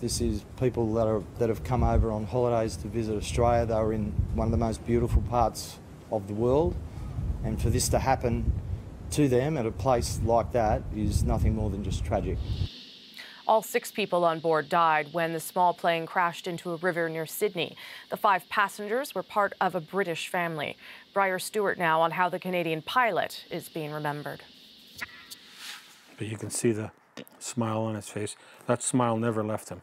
This is people that have come over on holidays to visit Australia. They were in one of the most beautiful parts of the world, and for this to happen to them at a place like that is nothing more than just tragic. All 6 people on board died when the small plane crashed into a river near Sydney. The 5 passengers were part of a British family. Briar Stewart now on how the Canadian pilot is being remembered. But you can see the smile on his face. That smile never left him.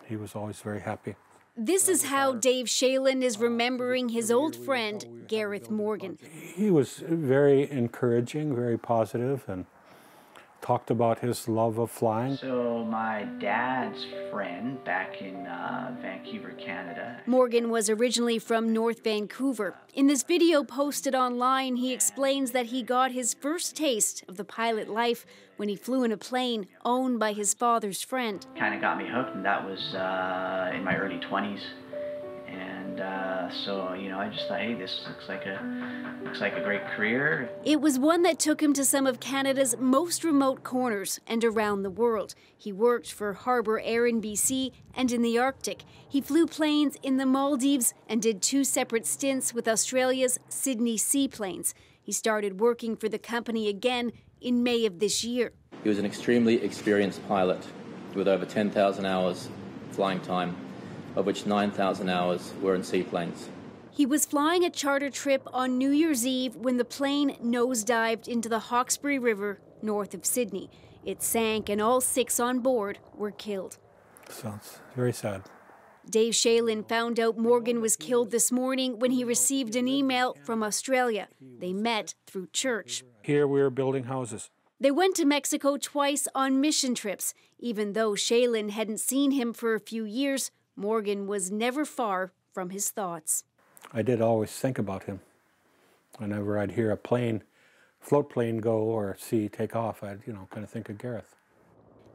He was always very happy. This is how Dave Shalin is remembering his old friend, Gareth Morgan. He was very encouraging, very positive, and talked about his love of flying. So my dad's friend back in Vancouver, Canada. Morgan was originally from North Vancouver. In this video posted online, he explains that he got his first taste of the pilot life when he flew in a plane owned by his father's friend. Kind of got me hooked, and that was in my early 20s. And so, you know, I just thought, hey, this looks like a great career. It was one that took him to some of Canada's most remote corners and around the world. He worked for Harbour Air in BC and in the Arctic. He flew planes in the Maldives and did 2 separate stints with Australia's Sydney Seaplanes. He started working for the company again in May of this year. He was an extremely experienced pilot with over 10,000 hours flying time, of which 9,000 hours were in seaplanes. He was flying a charter trip on New Year's Eve when the plane nosedived into the Hawkesbury River north of Sydney. It sank and all 6 on board were killed. So it's very sad. Dave Shalin found out Morgan was killed this morning when he received an email from Australia. They met through church. Here we are building houses. They went to Mexico twice on mission trips. Even though Shalin hadn't seen him for a few years, Morgan was never far from his thoughts. I did always think about him. Whenever I'd hear a plane, float plane go or see take off, I'd, kind of think of Gareth.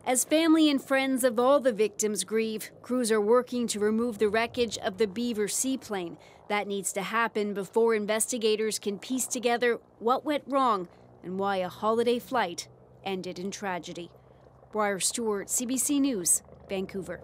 As family and friends of all the victims grieve, crews are working to remove the wreckage of the Beaver seaplane. That needs to happen before investigators can piece together what went wrong and why a holiday flight ended in tragedy. Briar Stewart, CBC News, Vancouver.